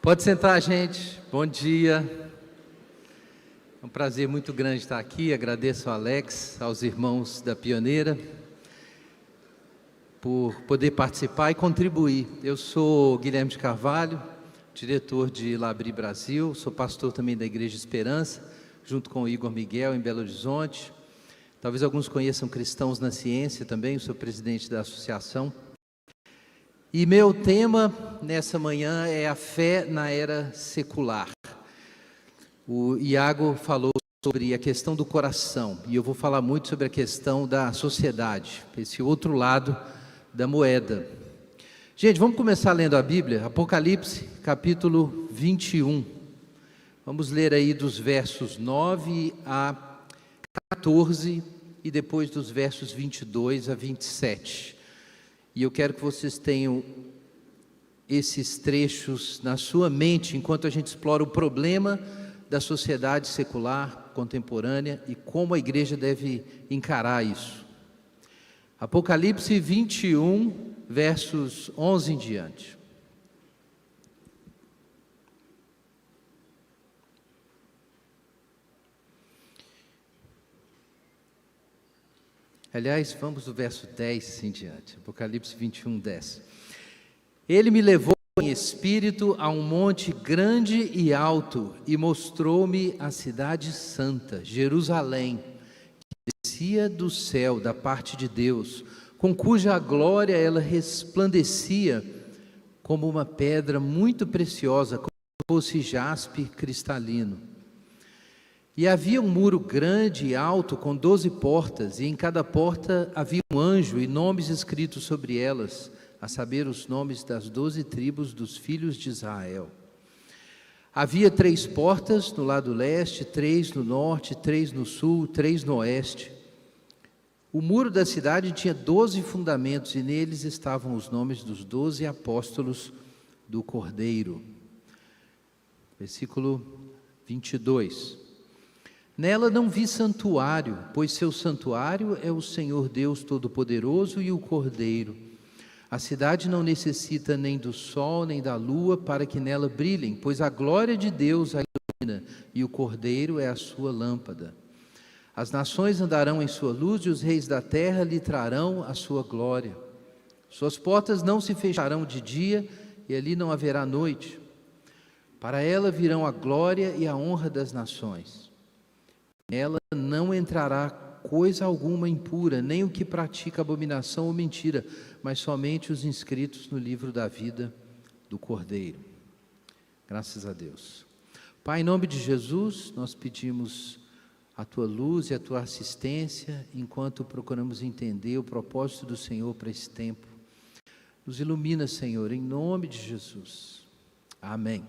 Pode sentar, gente. Bom dia. É um prazer muito grande estar aqui. Agradeço ao Alex, aos irmãos da Pioneira, por poder participar e contribuir. Eu sou Guilherme de Carvalho, diretor de Labri Brasil, sou pastor também da Igreja Esperança, junto com o Igor Miguel, em Belo Horizonte. Talvez alguns conheçam Cristãos na Ciência também, eu sou presidente da associação. E meu tema nessa manhã é a fé na era secular. O Iago falou sobre a questão do coração, e eu vou falar muito sobre a questão da sociedade, esse outro lado da moeda. Gente, vamos começar lendo a Bíblia, Apocalipse, capítulo 21. Vamos ler aí dos versos 9 a 14 e depois dos versos 22 a 27. E eu quero que vocês tenham esses trechos na sua mente enquanto a gente explora o problema da sociedade secular contemporânea e como a igreja deve encarar isso. Apocalipse 21, versos 11 em diante. Aliás, vamos do verso 10 em diante, Apocalipse 21, 10. Ele me levou em espírito a um monte grande e alto e mostrou-me a cidade santa, Jerusalém, que descia do céu da parte de Deus, com cuja glória ela resplandecia como uma pedra muito preciosa, como se fosse jaspe cristalino. E havia um muro grande e alto com 12 portas, e em cada porta havia um anjo e nomes escritos sobre elas, a saber, os nomes das 12 tribos dos filhos de Israel. Havia 3 portas no lado leste, 3 no norte, 3 no sul, 3 no oeste. O muro da cidade tinha 12 fundamentos, e neles estavam os nomes dos 12 apóstolos do Cordeiro. Versículo 22. Nela não vi santuário, pois seu santuário é o Senhor Deus Todo-Poderoso e o Cordeiro. A cidade não necessita nem do sol nem da lua para que nela brilhem, pois a glória de Deus a ilumina e o Cordeiro é a sua lâmpada. As nações andarão em sua luz e os reis da terra lhe trarão a sua glória. Suas portas não se fecharão de dia e ali não haverá noite. Para ela virão a glória e a honra das nações. Nela não entrará coisa alguma impura, nem o que pratica abominação ou mentira, mas somente os inscritos no livro da vida do Cordeiro. Graças a Deus. Pai, em nome de Jesus, nós pedimos a Tua luz e a Tua assistência, enquanto procuramos entender o propósito do Senhor para esse tempo. Nos ilumina, Senhor, em nome de Jesus. Amém.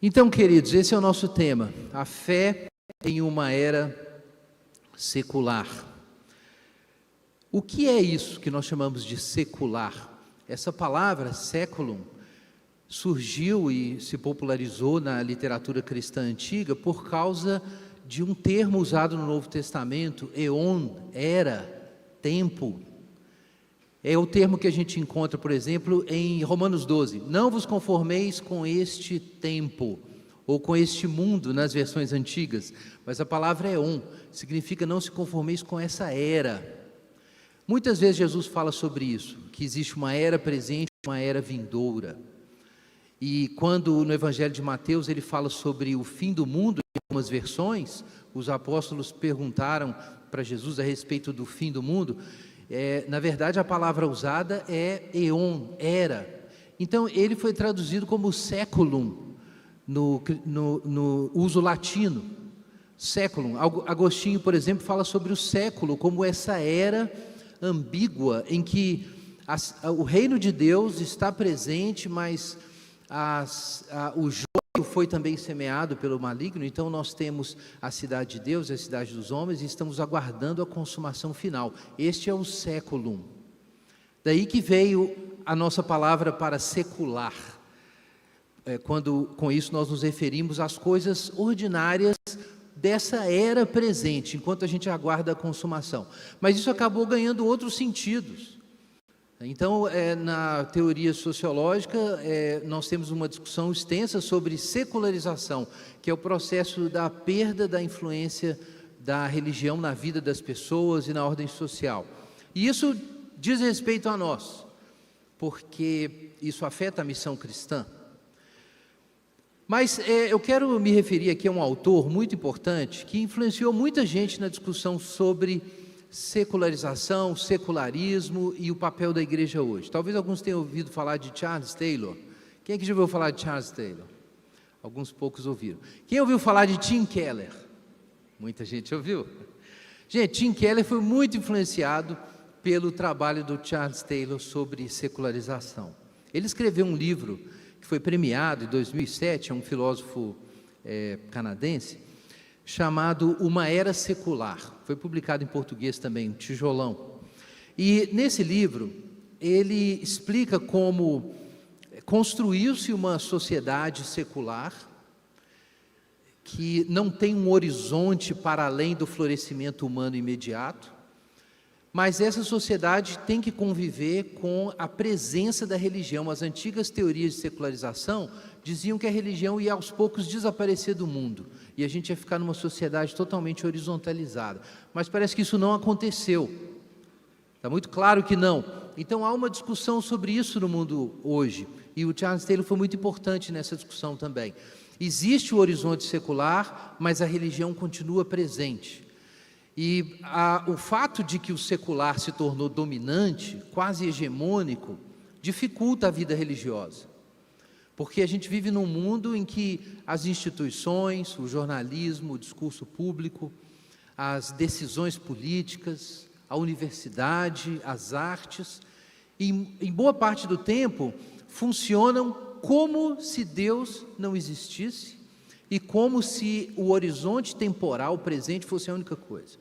Então, queridos, esse é o nosso tema, a fé em uma era secular. O que é isso que nós chamamos de secular? Essa palavra, séculum, surgiu e se popularizou na literatura cristã antiga por causa de um termo usado no Novo Testamento, eon, era, tempo. É o termo que a gente encontra, por exemplo, em Romanos 12. Não vos conformeis com este tempo, ou com este mundo, nas versões antigas. Mas a palavra eon significa não se conformeis com essa era. Muitas vezes Jesus fala sobre isso, que existe uma era presente e uma era vindoura. E quando no Evangelho de Mateus ele fala sobre o fim do mundo, em algumas versões, os apóstolos perguntaram para Jesus a respeito do fim do mundo. Na verdade, a palavra usada é eon, era. Então, ele foi traduzido como séculum, no uso latino. Séculum. Agostinho, por exemplo, fala sobre o século como essa era ambígua, em que o reino de Deus está presente, mas o joio foi também semeado pelo maligno. Então nós temos a cidade de Deus, a cidade dos homens, e estamos aguardando a consumação final. Este é o séculum. Daí que veio a nossa palavra para secular, quando com isso nós nos referimos às coisas ordinárias dessa era presente, enquanto a gente aguarda a consumação. Mas isso acabou ganhando outros sentidos. Então, na teoria sociológica, nós temos uma discussão extensa sobre secularização, que é o processo da perda da influência da religião na vida das pessoas e na ordem social. E isso diz respeito a nós, porque isso afeta a missão cristã. Mas eu quero me referir aqui a um autor muito importante, que influenciou muita gente na discussão sobre secularização, secularismo e o papel da igreja hoje. Talvez alguns tenham ouvido falar de Charles Taylor. Quem é que já ouviu falar de Charles Taylor? Alguns poucos ouviram. Quem ouviu falar de Tim Keller? Muita gente ouviu. Gente, Tim Keller foi muito influenciado pelo trabalho do Charles Taylor sobre secularização. Ele escreveu um livro que foi premiado em 2007, é um filósofo canadense, chamado Uma Era Secular. Foi publicado em português também, um tijolão. E nesse livro, ele explica como construiu-se uma sociedade secular que não tem um horizonte para além do florescimento humano imediato, mas essa sociedade tem que conviver com a presença da religião. As antigas teorias de secularização diziam que a religião ia aos poucos desaparecer do mundo e a gente ia ficar numa sociedade totalmente horizontalizada. Mas parece que isso não aconteceu. Está muito claro que não. Então há uma discussão sobre isso no mundo hoje, e o Charles Taylor foi muito importante nessa discussão também. Existe o horizonte secular, mas a religião continua presente. E o fato de que o secular se tornou dominante, quase hegemônico, dificulta a vida religiosa. Porque a gente vive num mundo em que as instituições, o jornalismo, o discurso público, as decisões políticas, a universidade, as artes, em boa parte do tempo, funcionam como se Deus não existisse e como se o horizonte temporal presente fosse a única coisa.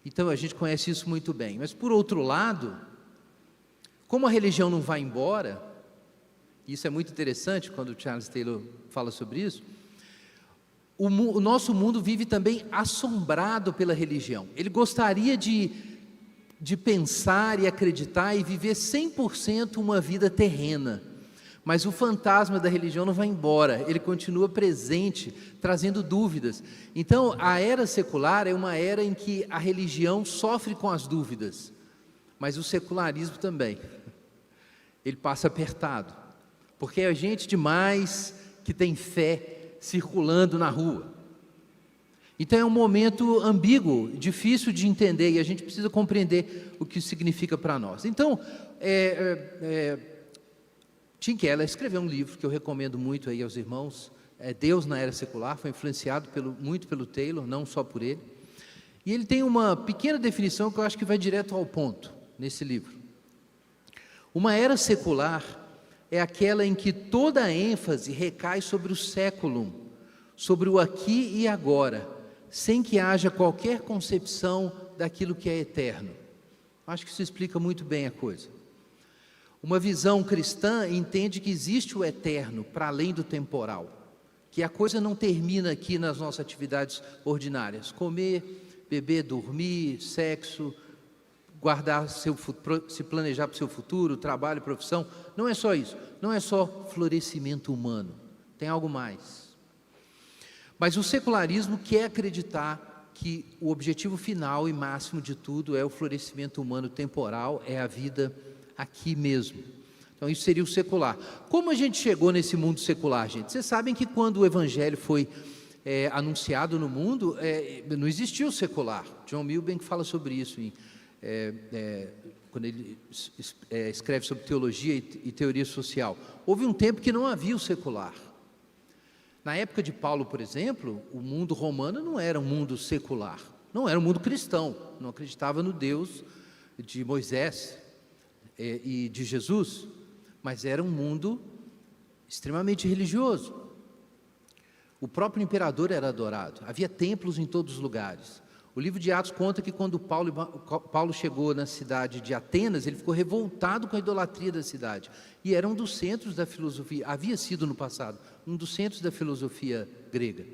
Então a gente conhece isso muito bem. Mas por outro lado, como a religião não vai embora, isso é muito interessante quando o Charles Taylor fala sobre isso, o nosso mundo vive também assombrado pela religião. Ele gostaria de pensar e acreditar e viver 100% uma vida terrena, mas o fantasma da religião não vai embora, ele continua presente, trazendo dúvidas. Então, a era secular é uma era em que a religião sofre com as dúvidas, mas o secularismo também. Ele passa apertado, porque é gente demais que tem fé circulando na rua. Então é um momento ambíguo, difícil de entender, e a gente precisa compreender o que isso significa para nós. Então, Tim Keller escreveu um livro que eu recomendo muito aí aos irmãos, Deus na Era Secular, foi influenciado muito pelo Taylor, não só por ele. E ele tem uma pequena definição que eu acho que vai direto ao ponto nesse livro. Uma era secular é aquela em que toda a ênfase recai sobre o séculum, sobre o aqui e agora, sem que haja qualquer concepção daquilo que é eterno. Acho que isso explica muito bem a coisa. Uma visão cristã entende que existe o eterno para além do temporal, que a coisa não termina aqui nas nossas atividades ordinárias, comer, beber, dormir, sexo, guardar se planejar para o seu futuro, trabalho, profissão. Não é só isso, não é só florescimento humano, tem algo mais. Mas o secularismo quer acreditar que o objetivo final e máximo de tudo é o florescimento humano temporal, é a vida aqui mesmo. Então isso seria o secular. Como a gente chegou nesse mundo secular, gente? Vocês sabem que quando o evangelho foi anunciado no mundo, não existia o secular. John Milbank fala sobre isso quando ele escreve sobre teologia e teoria social. Houve um tempo que não havia o secular. Na época de Paulo, por exemplo, o mundo romano não era um mundo secular, não era um mundo cristão, não acreditava no Deus de Moisés e de Jesus, mas era um mundo extremamente religioso. O próprio imperador era adorado, havia templos em todos os lugares. O livro de Atos conta que quando Paulo chegou na cidade de Atenas, ele ficou revoltado com a idolatria da cidade, e era um dos centros da filosofia, havia sido no passado, um dos centros da filosofia grega.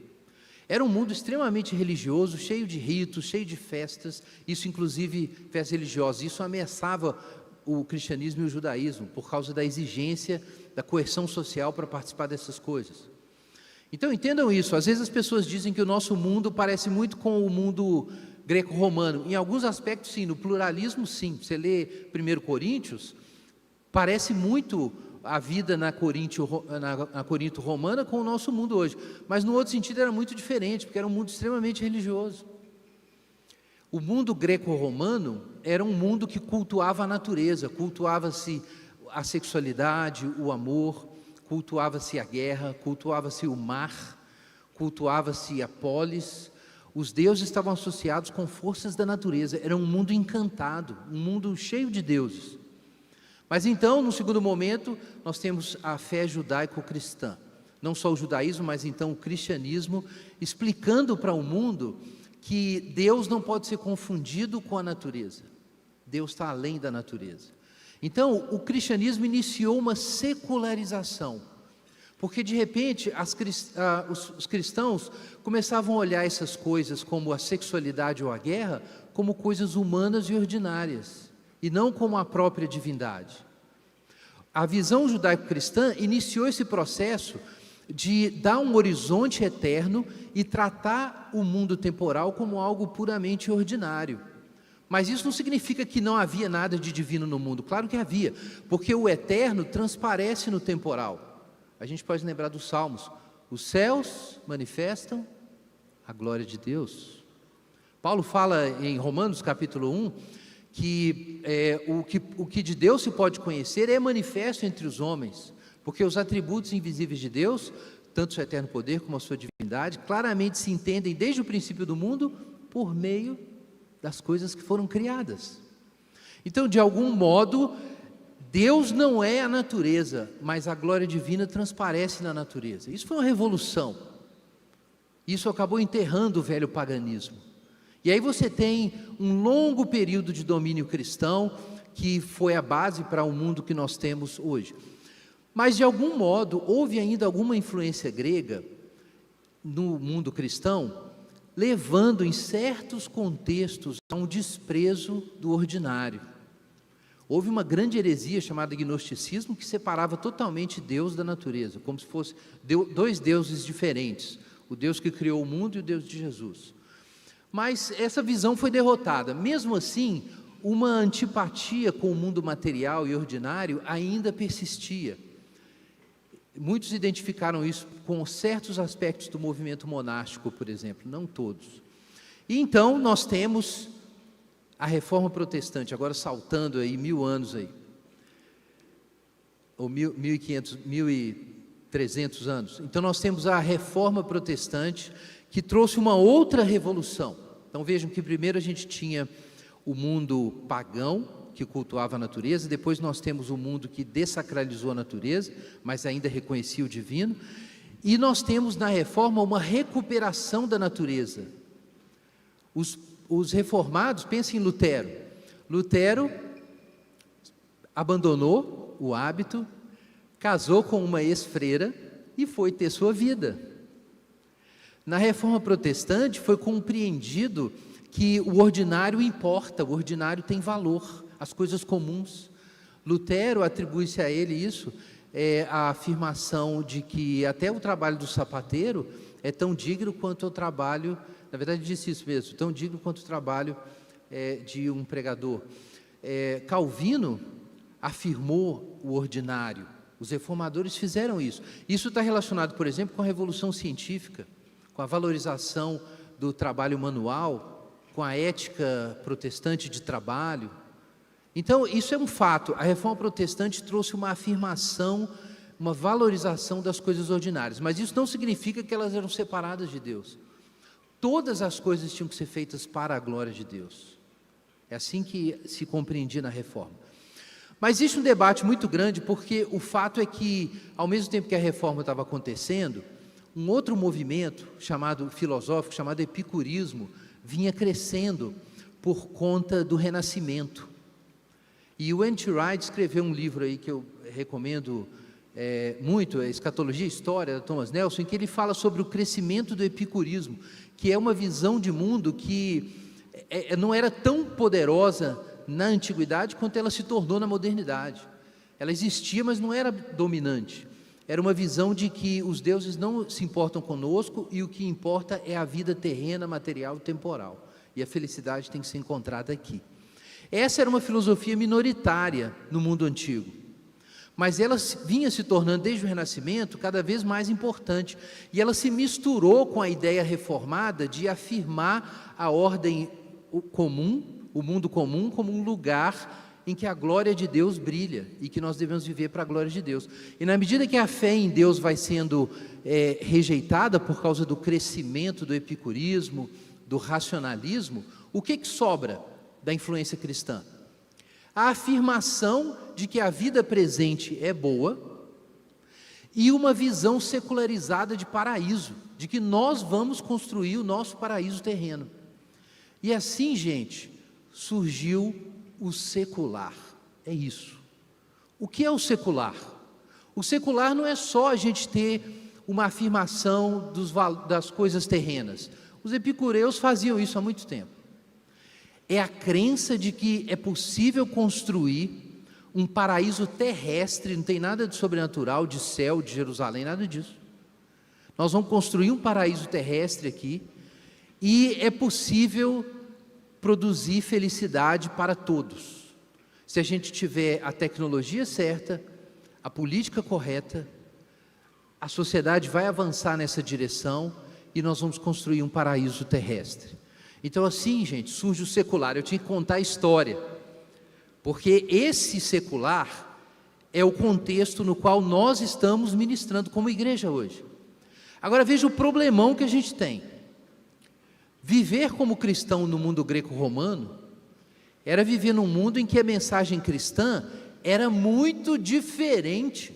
Era um mundo extremamente religioso, cheio de ritos, cheio de festas, isso inclusive festas religiosas, isso ameaçava o cristianismo e o judaísmo, por causa da exigência da coerção social para participar dessas coisas. Então entendam isso, às vezes as pessoas dizem que o nosso mundo parece muito com o mundo greco-romano. Em alguns aspectos sim, no pluralismo sim. Você lê 1 Coríntios, parece muito a vida na Corinto romana com o nosso mundo hoje. Mas no outro sentido era muito diferente, porque era um mundo extremamente religioso. O mundo greco-romano era um mundo que cultuava a natureza, cultuava-se a sexualidade, o amor, cultuava-se a guerra, cultuava-se o mar, cultuava-se a polis. Os deuses estavam associados com forças da natureza, era um mundo encantado, um mundo cheio de deuses. Mas então, no segundo momento, nós temos a fé judaico-cristã. Não só o judaísmo, mas então o cristianismo, explicando para o mundo que Deus não pode ser confundido com a natureza. Deus está além da natureza. Então, o cristianismo iniciou uma secularização, porque de repente os cristãos começavam a olhar essas coisas como a sexualidade ou a guerra, como coisas humanas e ordinárias, e não como a própria divindade. A visão judaico-cristã iniciou esse processo de dar um horizonte eterno e tratar o mundo temporal como algo puramente ordinário. Mas isso não significa que não havia nada de divino no mundo. Claro que havia, porque o eterno transparece no temporal. A gente pode lembrar dos Salmos: os céus manifestam a glória de Deus. Paulo fala em Romanos capítulo 1 que o que de Deus se pode conhecer é manifesto entre os homens, porque os atributos invisíveis de Deus, tanto o seu eterno poder como a sua divindade, claramente se entendem desde o princípio do mundo por meio das coisas que foram criadas. Então, de algum modo, Deus não é a natureza, mas a glória divina transparece na natureza. Isso foi uma revolução. Isso acabou enterrando o velho paganismo. E aí você tem um longo período de domínio cristão, que foi a base para o mundo que nós temos hoje. Mas de algum modo, houve ainda alguma influência grega no mundo cristão, levando em certos contextos a um desprezo do ordinário. Houve uma grande heresia chamada gnosticismo, que separava totalmente Deus da natureza, como se fosse dois deuses diferentes, o Deus que criou o mundo e o Deus de Jesus. Mas essa visão foi derrotada. Mesmo assim, uma antipatia com o mundo material e ordinário ainda persistia. Muitos identificaram isso com certos aspectos do movimento monástico, por exemplo, não todos. E então nós temos a Reforma Protestante, agora saltando aí 1000 anos aí, ou 1500, 1300 anos. Então nós temos a Reforma Protestante, que trouxe uma outra revolução. Então vejam que primeiro a gente tinha o mundo pagão, que cultuava a natureza, depois nós temos o mundo que dessacralizou a natureza, mas ainda reconhecia o divino, e nós temos na Reforma uma recuperação da natureza. Os reformados, pensem em Lutero. Lutero abandonou o hábito, casou com uma ex-freira e foi ter sua vida. Na Reforma Protestante foi compreendido que o ordinário importa, o ordinário tem valor, as coisas comuns. Lutero atribui-se a ele isso, a afirmação de que até o trabalho do sapateiro é tão digno quanto o trabalho, na verdade disse isso mesmo, tão digno quanto o trabalho de um pregador. Calvino afirmou o ordinário, os reformadores fizeram isso. Isso está relacionado, por exemplo, com a Revolução Científica, com a valorização do trabalho manual, com a ética protestante de trabalho. Então, isso é um fato. A Reforma Protestante trouxe uma afirmação, uma valorização das coisas ordinárias, mas isso não significa que elas eram separadas de Deus. Todas as coisas tinham que ser feitas para a glória de Deus. É assim que se compreendia na Reforma. Mas existe um debate muito grande, porque o fato é que, ao mesmo tempo que a Reforma estava acontecendo, um outro movimento filosófico, chamado epicurismo, vinha crescendo por conta do Renascimento. E o N.T. Wright escreveu um livro aí que eu recomendo muito, Escatologia e História, da Thomas Nelson, em que ele fala sobre o crescimento do epicurismo, que é uma visão de mundo que não era tão poderosa na antiguidade quanto ela se tornou na modernidade. Ela existia, mas não era dominante. Era uma visão de que os deuses não se importam conosco e o que importa é a vida terrena, material, temporal. E a felicidade tem que ser encontrada aqui. Essa era uma filosofia minoritária no mundo antigo, mas ela vinha se tornando, desde o Renascimento, cada vez mais importante. E ela se misturou com a ideia reformada de afirmar a ordem comum, o mundo comum, como um lugar em que a glória de Deus brilha e que nós devemos viver para a glória de Deus. E na medida que a fé em Deus vai sendo rejeitada por causa do crescimento do epicurismo, do racionalismo, o que sobra da influência cristã? A afirmação de que a vida presente é boa e uma visão secularizada de paraíso, de que nós vamos construir o nosso paraíso terreno. E assim, gente, surgiu o secular. É isso. O que é o secular? O secular não é só a gente ter uma afirmação das coisas terrenas. Os epicureus faziam isso há muito tempo. É a crença de que é possível construir um paraíso terrestre, não tem nada de sobrenatural, de céu, de Jerusalém, nada disso. Nós vamos construir um paraíso terrestre aqui, e é possível produzir felicidade para todos, se a gente tiver a tecnologia certa, a política correta, a sociedade vai avançar nessa direção e nós vamos construir um paraíso terrestre. Então assim, gente, surge o secular. Eu tinha que contar a história, porque esse secular é o contexto no qual nós estamos ministrando como igreja hoje. Agora veja o problemão que a gente tem. Viver como cristão no mundo greco-romano era viver num mundo em que a mensagem cristã era muito diferente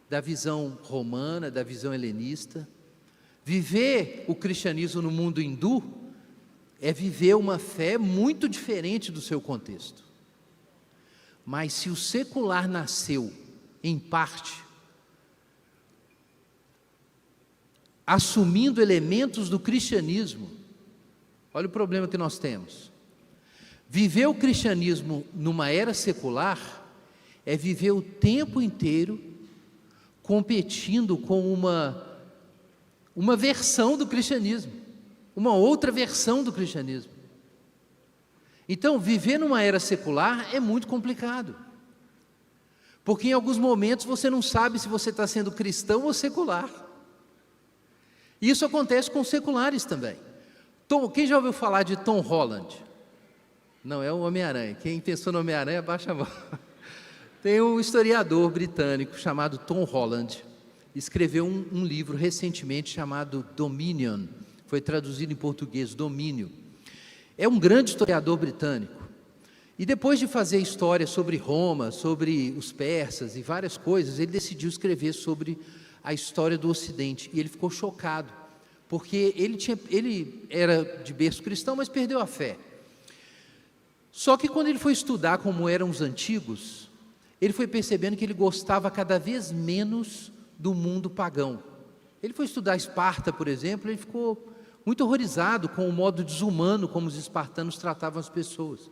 da visão romana, da visão helenista. Viver o cristianismo no mundo hindu é viver uma fé muito diferente do seu contexto. Mas se o secular nasceu, em parte, assumindo elementos do cristianismo, olha o problema que nós temos. Viver o cristianismo numa era secular é viver o tempo inteiro competindo com uma versão do cristianismo, uma outra versão do cristianismo. Então, viver numa era secular é muito complicado, porque em alguns momentos você não sabe se você está sendo cristão ou secular. Isso acontece com seculares também. Quem já ouviu falar de Tom Holland? Não, é o Homem-Aranha. Quem pensou no Homem-Aranha, abaixa a mão. Tem um historiador britânico chamado Tom Holland, escreveu um livro recentemente chamado Dominion, foi traduzido em português, Domínio. É um grande historiador britânico. E depois de fazer história sobre Roma, sobre os persas e várias coisas, ele decidiu escrever sobre a história do Ocidente, e ele ficou chocado, porque ele era de berço cristão, mas perdeu a fé. Só que quando ele foi estudar como eram os antigos, ele foi percebendo que ele gostava cada vez menos do mundo pagão. Ele foi estudar Esparta, por exemplo, ele ficou muito horrorizado com o modo desumano como os espartanos tratavam as pessoas.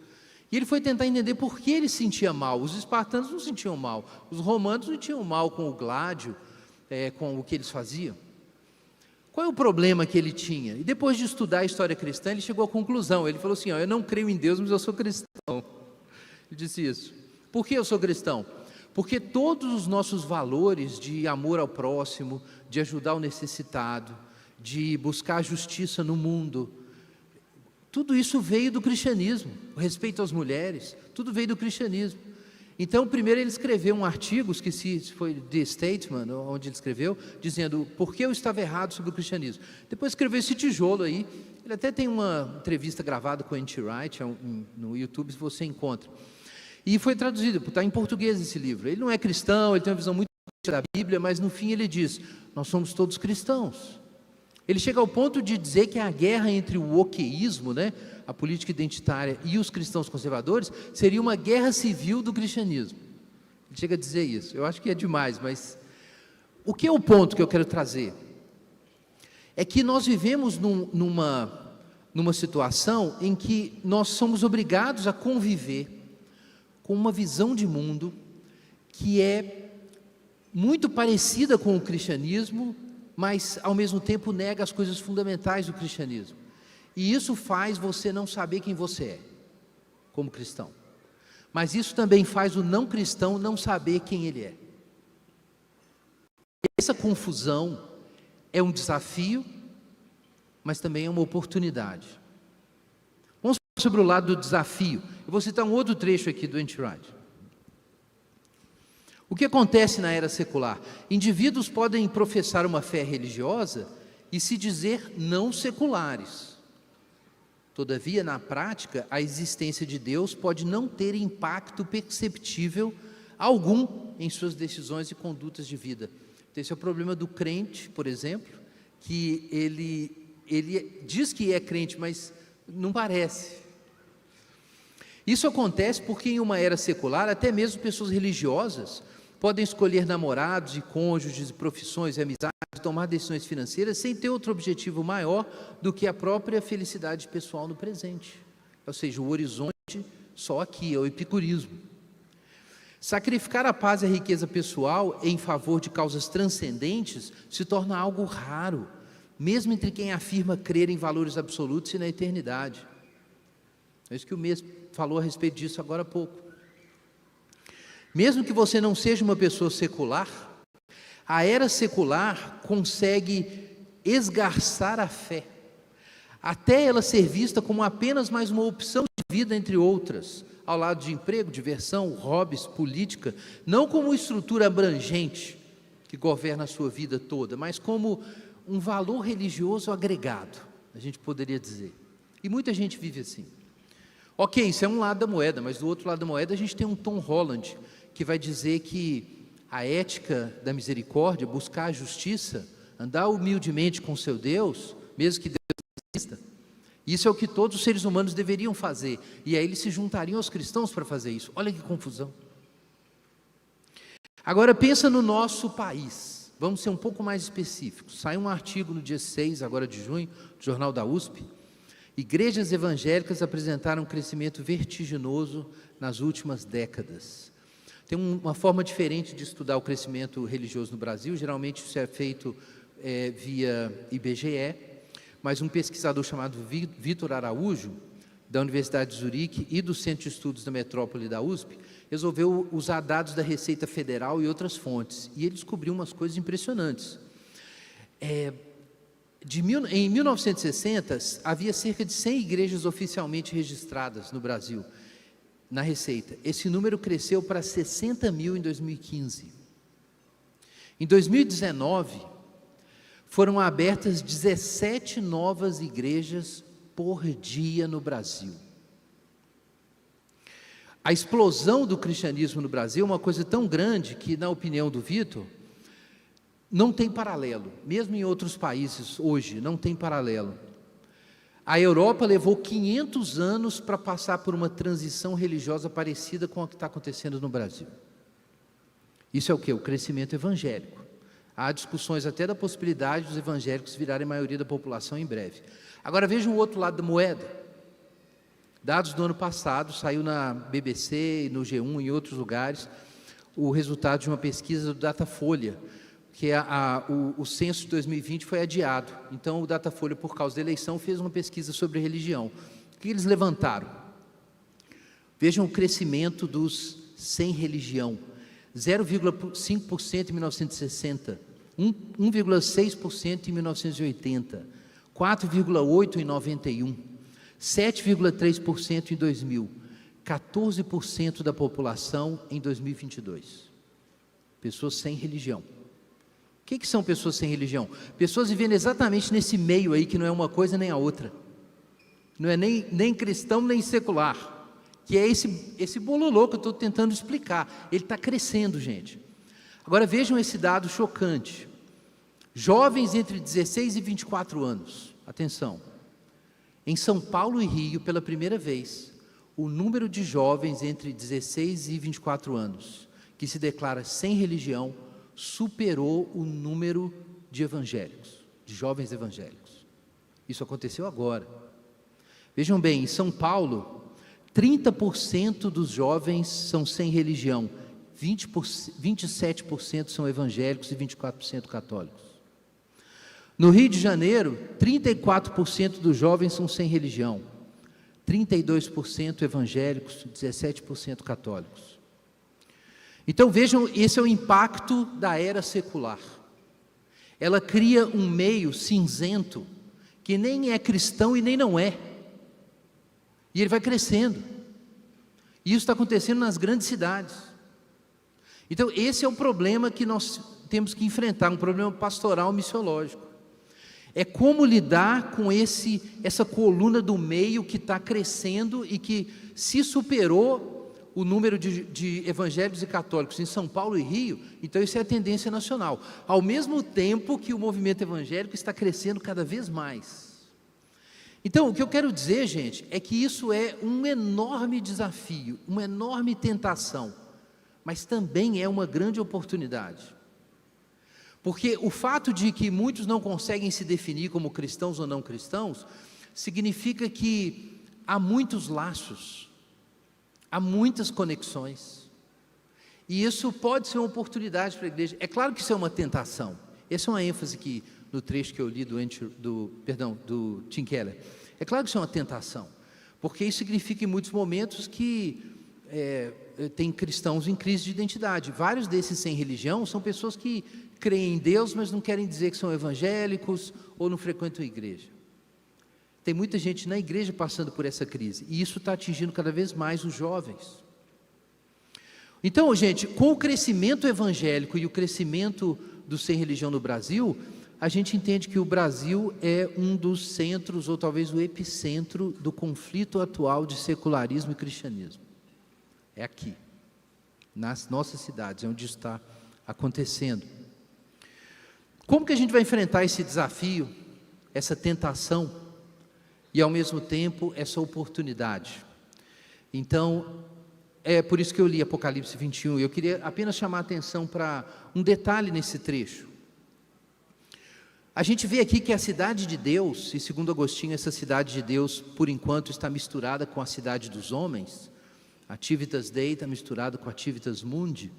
E ele foi tentar entender por que ele se sentia mal. Os espartanos não sentiam mal, os romanos não tinham mal com o gládio, com o que eles faziam. Qual é o problema que ele tinha? E depois de estudar a história cristã, ele chegou à conclusão. Ele falou assim: eu não creio em Deus, mas eu sou cristão. Ele disse isso. Por que eu sou cristão? Porque todos os nossos valores de amor ao próximo, de ajudar o necessitado, de buscar a justiça no mundo, tudo isso veio do cristianismo. O respeito às mulheres, tudo veio do cristianismo. Então, primeiro ele escreveu um artigo, esqueci se foi The Statesman, onde ele escreveu, dizendo por que eu estava errado sobre o cristianismo. Depois escreveu esse tijolo aí. Ele até tem uma entrevista gravada com N.T. Wright no YouTube, se você encontra. E foi traduzido, está em português esse livro. Ele não é cristão, ele tem uma visão muito da Bíblia, mas no fim ele diz: nós somos todos cristãos. Ele chega ao ponto de dizer que a guerra entre o wokeísmo, a política identitária, e os cristãos conservadores seria uma guerra civil do cristianismo. Ele chega a dizer isso. Eu acho que é demais, mas o que é o ponto que eu quero trazer? É que nós vivemos numa numa situação em que nós somos obrigados a conviver com uma visão de mundo que é muito parecida com o cristianismo, mas ao mesmo tempo nega as coisas fundamentais do cristianismo. E isso faz você não saber quem você é, como cristão. Mas isso também faz o não cristão não saber quem ele é. Essa confusão é um desafio, mas também é uma oportunidade. Vamos falar sobre o lado do desafio. Eu vou citar um outro trecho aqui do Anti-Wright. O que acontece na era secular? Indivíduos podem professar uma fé religiosa e se dizer não seculares. Todavia, na prática, a existência de Deus pode não ter impacto perceptível algum em suas decisões e condutas de vida. Esse é o problema do crente, por exemplo, que ele diz que é crente, mas não parece. Isso acontece porque em uma era secular, até mesmo pessoas religiosas podem escolher namorados e cônjuges, profissões e amizades, tomar decisões financeiras sem ter outro objetivo maior do que a própria felicidade pessoal no presente. Ou seja, o horizonte só aqui, é o epicurismo. Sacrificar a paz e a riqueza pessoal em favor de causas transcendentes se torna algo raro, mesmo entre quem afirma crer em valores absolutos e na eternidade. É isso que o mesmo falou a respeito disso agora há pouco. Mesmo que você não seja uma pessoa secular, a era secular consegue esgarçar a fé, até ela ser vista como apenas mais uma opção de vida entre outras, ao lado de emprego, diversão, hobbies, política, não como uma estrutura abrangente que governa a sua vida toda, mas como um valor religioso agregado, a gente poderia dizer. E muita gente vive assim. Ok, isso é um lado da moeda, mas do outro lado da moeda a gente tem um Tom Holland, que vai dizer que a ética da misericórdia, buscar a justiça, andar humildemente com seu Deus, mesmo que Deus exista, isso é o que todos os seres humanos deveriam fazer, e aí eles se juntariam aos cristãos para fazer isso. Olha que confusão. Agora pensa no nosso país, vamos ser um pouco mais específicos. Saiu um artigo no dia 6, agora de junho, do Jornal da USP. Igrejas evangélicas apresentaram um crescimento vertiginoso nas últimas décadas. Tem uma forma diferente de estudar o crescimento religioso no Brasil, geralmente isso é feito via IBGE, mas um pesquisador chamado Vitor Araújo, da Universidade de Zurique e do Centro de Estudos da Metrópole da USP, resolveu usar dados da Receita Federal e outras fontes, e ele descobriu umas coisas impressionantes. Em 1960, havia cerca de 100 igrejas oficialmente registradas no Brasil, na Receita. Esse número cresceu para 60 mil em 2015. Em 2019, foram abertas 17 novas igrejas por dia no Brasil. A explosão do cristianismo no Brasil é uma coisa tão grande que, na opinião do Vitor, não tem paralelo. Mesmo em outros países, hoje, não tem paralelo. A Europa levou 500 anos para passar por uma transição religiosa parecida com a que está acontecendo no Brasil. Isso é o quê? O crescimento evangélico. Há discussões até da possibilidade dos evangélicos virarem maioria da população em breve. Agora vejam o outro lado da moeda. Dados do ano passado, saiu na BBC, no G1 e em outros lugares, o resultado de uma pesquisa do Datafolha, que o censo de 2020 foi adiado. Então o Datafolha, por causa da eleição, fez uma pesquisa sobre religião. O que eles levantaram? Vejam o crescimento dos sem religião. 0,5% em 1960, 1,6% em 1980, 4,8% em 91, 7,3% em 2000, 14% da população em 2022. Pessoas sem religião. O que são pessoas sem religião? Pessoas vivendo exatamente nesse meio aí, que não é uma coisa nem a outra. Não é nem cristão, nem secular. Que é esse bololô que eu estou tentando explicar. Ele está crescendo, gente. Agora vejam esse dado chocante. Jovens entre 16 e 24 anos. Atenção. Em São Paulo e Rio, pela primeira vez, o número de jovens entre 16 e 24 anos, que se declara sem religião, superou o número de evangélicos, de jovens evangélicos. Isso aconteceu agora. Vejam bem, em São Paulo, 30% dos jovens são sem religião, 27% são evangélicos e 24% católicos. No Rio de Janeiro, 34% dos jovens são sem religião, 32% evangélicos, 17% católicos. Então vejam, esse é o impacto da era secular. Ela cria um meio cinzento, que nem é cristão e nem não é. E ele vai crescendo. E isso está acontecendo nas grandes cidades. Então esse é o problema que nós temos que enfrentar, um problema pastoral missiológico. É como lidar com essa coluna do meio que está crescendo e que se superou o número de evangélicos e católicos em São Paulo e Rio. Então isso é a tendência nacional, ao mesmo tempo que o movimento evangélico está crescendo cada vez mais. Então o que eu quero dizer, gente, é que isso é um enorme desafio, uma enorme tentação, mas também é uma grande oportunidade. Porque o fato de que muitos não conseguem se definir como cristãos ou não cristãos, significa que há muitos laços, há muitas conexões, e isso pode ser uma oportunidade para a igreja. É claro que isso é uma tentação. Essa é uma ênfase que, no trecho que eu li do Tim Keller. É claro que isso é uma tentação, porque isso significa em muitos momentos que tem cristãos em crise de identidade. Vários desses sem religião são pessoas que creem em Deus, mas não querem dizer que são evangélicos ou não frequentam a igreja. Tem muita gente na igreja passando por essa crise, e isso está atingindo cada vez mais os jovens. Então, gente, com o crescimento evangélico e o crescimento do sem religião no Brasil, a gente entende que o Brasil é um dos centros, ou talvez o epicentro do conflito atual de secularismo e cristianismo. É aqui, nas nossas cidades, é onde está acontecendo. Como que a gente vai enfrentar esse desafio, essa tentação, e ao mesmo tempo essa oportunidade? Então, é por isso que eu li Apocalipse 21, eu queria apenas chamar a atenção para um detalhe nesse trecho. A gente vê aqui que a cidade de Deus, e segundo Agostinho, essa cidade de Deus, por enquanto, está misturada com a cidade dos homens. A Civitas Dei está misturada com a Civitas Mundi.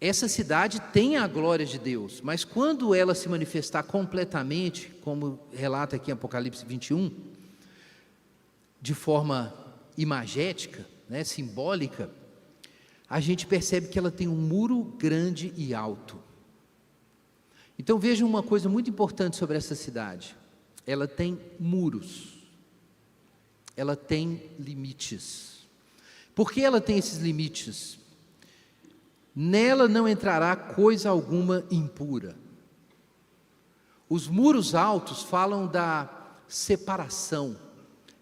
Essa cidade tem a glória de Deus, mas quando ela se manifestar completamente, como relata aqui em Apocalipse 21, de forma imagética, simbólica, a gente percebe que ela tem um muro grande e alto. Então vejam uma coisa muito importante sobre essa cidade: ela tem muros, ela tem limites. Por que ela tem esses limites? Nela não entrará coisa alguma impura. Os muros altos falam da separação,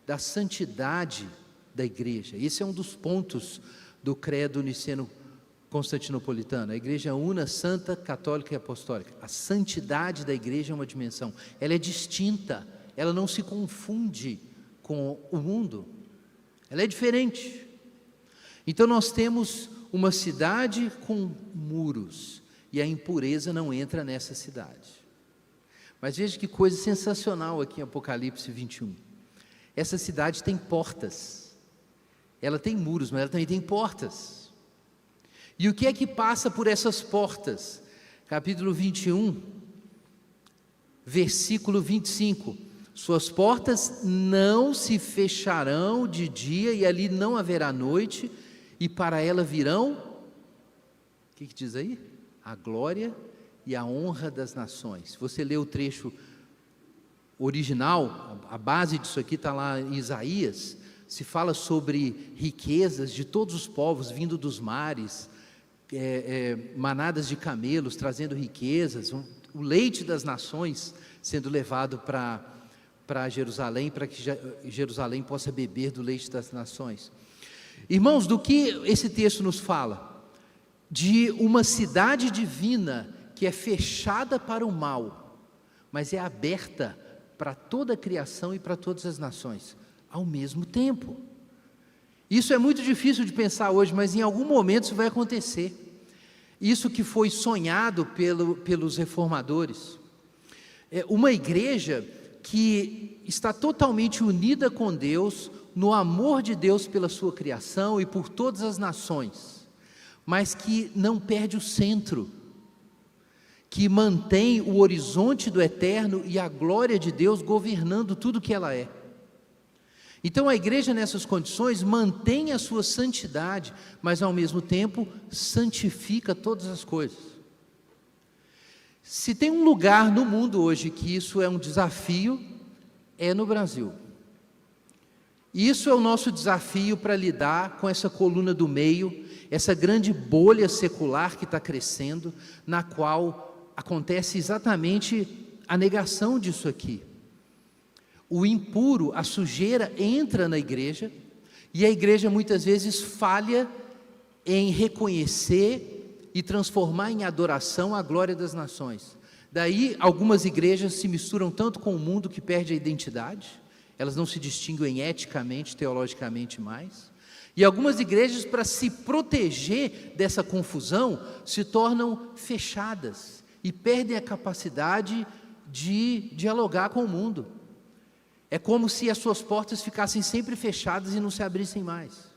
da santidade da igreja. Esse é um dos pontos do credo niceno-constantinopolitano. A igreja é una, santa, católica e apostólica. A santidade da igreja é uma dimensão. Ela é distinta, ela não se confunde com o mundo. Ela é diferente. Então nós temos uma cidade com muros, e a impureza não entra nessa cidade. Mas veja que coisa sensacional aqui em Apocalipse 21. Essa cidade tem portas. Ela tem muros, mas ela também tem portas. E o que é que passa por essas portas? Capítulo 21, versículo 25. Suas portas não se fecharão de dia, e ali não haverá noite, e para ela virão, o que diz aí? A glória e a honra das nações. Se você ler o trecho original, a base disso aqui está lá em Isaías, se fala sobre riquezas de todos os povos vindo dos mares, manadas de camelos trazendo riquezas, o leite das nações sendo levado para Jerusalém, para que Jerusalém possa beber do leite das nações. Irmãos, do que esse texto nos fala? De uma cidade divina que é fechada para o mal, mas é aberta para toda a criação e para todas as nações, ao mesmo tempo. Isso é muito difícil de pensar hoje, mas em algum momento isso vai acontecer. Isso que foi sonhado pelos reformadores. Uma igreja que está totalmente unida com Deus, no amor de Deus pela sua criação e por todas as nações, mas que não perde o centro, que mantém o horizonte do eterno e a glória de Deus governando tudo que ela é. Então a igreja nessas condições mantém a sua santidade, mas ao mesmo tempo santifica todas as coisas. Se tem um lugar no mundo hoje que isso é um desafio, é no Brasil. Isso é o nosso desafio para lidar com essa coluna do meio, essa grande bolha secular que está crescendo, na qual acontece exatamente a negação disso aqui. O impuro, a sujeira entra na igreja, e a igreja muitas vezes falha em reconhecer e transformar em adoração a glória das nações. Daí algumas igrejas se misturam tanto com o mundo que perde a identidade, elas não se distinguem eticamente, teologicamente mais, e algumas igrejas, para se proteger dessa confusão, se tornam fechadas e perdem a capacidade de dialogar com o mundo. É como se as suas portas ficassem sempre fechadas e não se abrissem mais.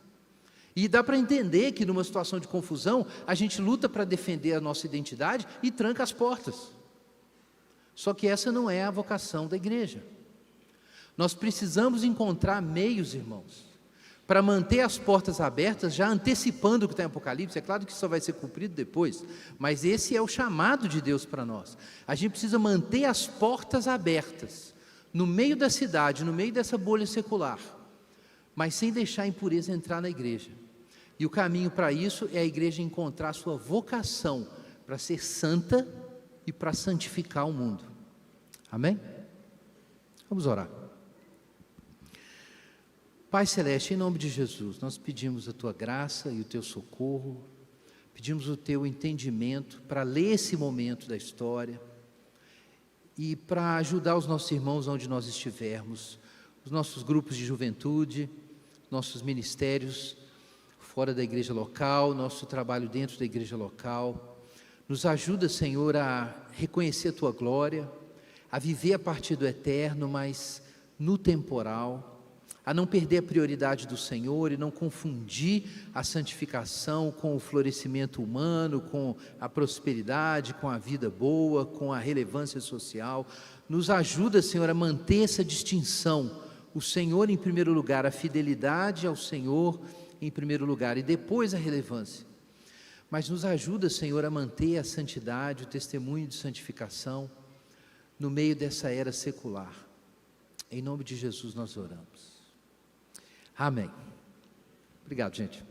E dá para entender que numa situação de confusão, a gente luta para defender a nossa identidade e tranca as portas. Só que essa não é a vocação da igreja. Nós precisamos encontrar meios, irmãos, para manter as portas abertas, já antecipando o que está em Apocalipse. É claro que isso só vai ser cumprido depois, mas esse é o chamado de Deus para nós. A gente precisa manter as portas abertas, no meio da cidade, no meio dessa bolha secular, mas sem deixar a impureza entrar na igreja. E o caminho para isso é a igreja encontrar a sua vocação para ser santa e para santificar o mundo. Amém? Vamos orar. Pai Celeste, em nome de Jesus, nós pedimos a Tua graça e o Teu socorro, pedimos o Teu entendimento para ler esse momento da história e para ajudar os nossos irmãos onde nós estivermos, os nossos grupos de juventude, nossos ministérios fora da igreja local, nosso trabalho dentro da igreja local. Nos ajuda, Senhor, a reconhecer a Tua glória, a viver a partir do eterno, mas no temporal, a não perder a prioridade do Senhor e não confundir a santificação com o florescimento humano, com a prosperidade, com a vida boa, com a relevância social. Nos ajuda, Senhor, a manter essa distinção, o Senhor em primeiro lugar, a fidelidade ao Senhor em primeiro lugar e depois a relevância. Mas nos ajuda, Senhor, a manter a santidade, o testemunho de santificação no meio dessa era secular. Em nome de Jesus nós oramos. Amém. Obrigado, gente.